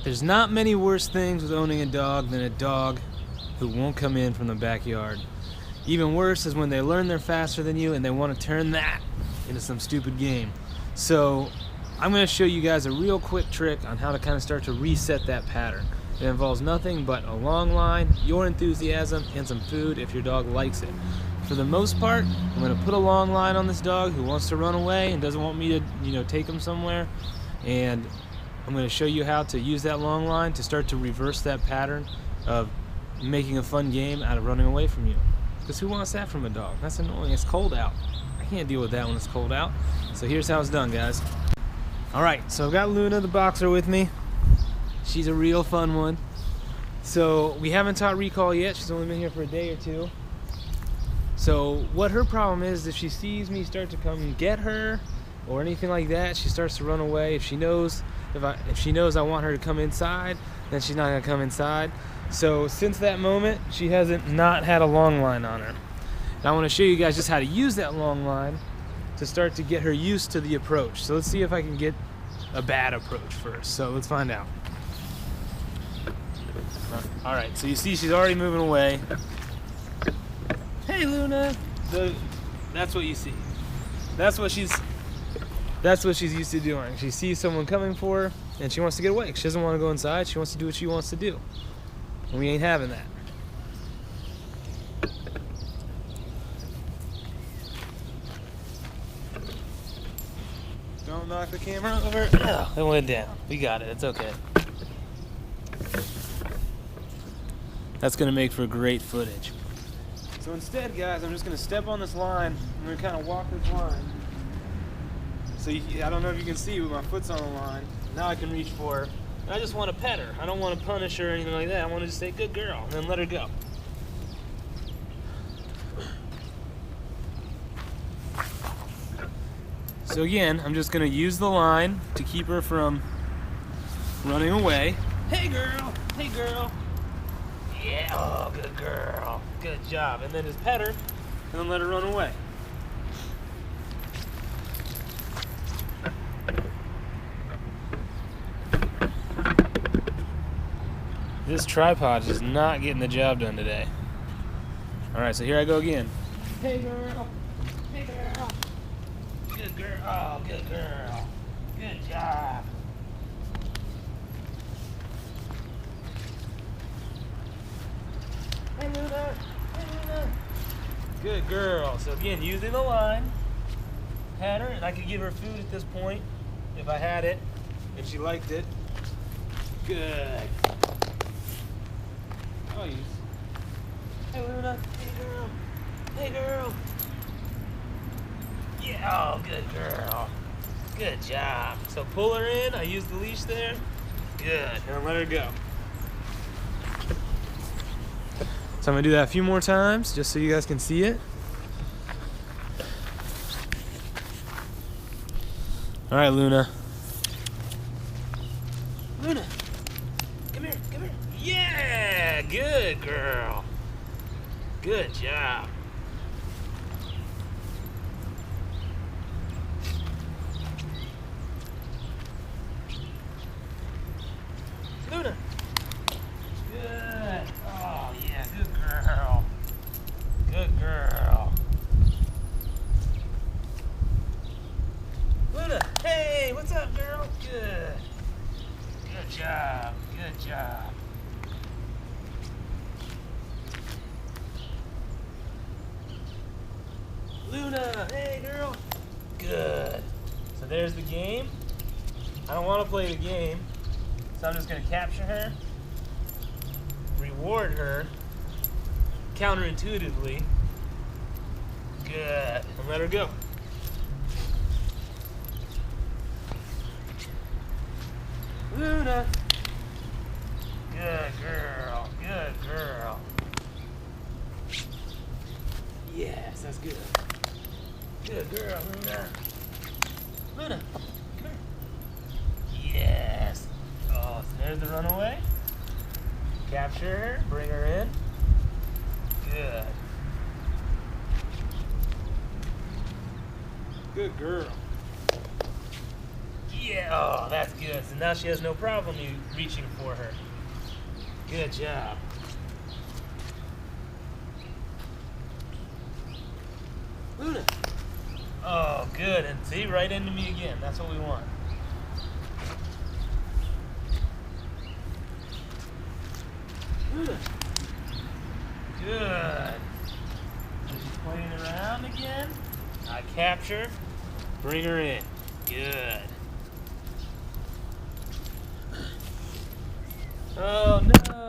There's not many worse things with owning a dog than a dog who won't come in from the backyard. Even worse is when they learn they're faster than you and they want to turn that into some stupid game. So I'm going to show you guys a real quick trick on how to kind of start to reset that pattern. It involves nothing but a long line, your enthusiasm, and some food if your dog likes it. For the most part, I'm going to put a long line on this dog who wants to run away and doesn't want me to, take him somewhere. And I'm going to show you how to use that long line to start to reverse that pattern of making a fun game out of running away from you. Because who wants that from a dog? That's annoying. It's cold out. I can't deal with that when it's cold out. So here's how it's done, guys. Alright, so I've got Luna, the boxer, with me. She's a real fun one. So we haven't taught recall yet. She's only been here for a day or two. So what her problem is, if she sees me start to come get her or anything like that, she starts to run away. If she knows I want her to come inside, then she's not gonna come inside. So since that moment, she hasn't not had a long line on her. And I want to show you guys just how to use that long line to start to get her used to the approach. So let's see if I can get a bad approach first. So let's find out. All right, so you see she's already moving away. Hey, Luna. That's what you see. That's what she's used to doing. She sees someone coming for her, and she wants to get away. She doesn't want to go inside. She wants to do what she wants to do. And we ain't having that. Don't knock the camera over. Oh, it went down. We got it. It's okay. That's going to make for great footage. So instead, guys, I'm just going to step on this line. I'm going to kind of walk this line. So I don't know if you can see, but my foot's on the line. Now I can reach for her. And I just want to pet her. I don't want to punish her or anything like that. I want to just say, good girl, and then let her go. So again, I'm just going to use the line to keep her from running away. Hey, girl. Hey, girl. Yeah, oh, good girl. Good job. And then just pet her, and then let her run away. This tripod is not getting the job done today. Alright, so here I go again. Hey, girl. Hey, girl. Good girl. Oh, good girl. Good job. Hey, Luna. Hey, Luna. Good girl. So again, using the line, had her, and I could give her food at this point if I had it, if she liked it. Good. Oh, hey, Luna. Hey, girl. Hey, girl. Yeah. Oh, good girl. Good job. So pull her in. I use the leash there. Good. And let her go. So I'm going to do that a few more times just so you guys can see it. All right, Luna. Luna. Come here. Come here. Yeah. Good girl. Good job. Luna. Good. Oh, yeah. Good girl. Good girl. Luna. Hey, what's up, girl? Good. Good job. Good job. Luna, hey girl. Good. So there's the game. I don't want to play the game, so I'm just going to capture her, reward her, counterintuitively. Good. And let her go. Luna. Good girl. Good girl. Yes, that's good. Good girl, Luna. Luna, come here. Yes. Oh, so there's the runaway. Capture her, bring her in. Good. Good girl. Yeah, oh, that's good. So now she has no problem you reaching for her. Good job. Luna. Oh, good. And see, right into me again. That's what we want. Luna. Good. So she's playing around again. I capture. Bring her in. Good. Oh, no.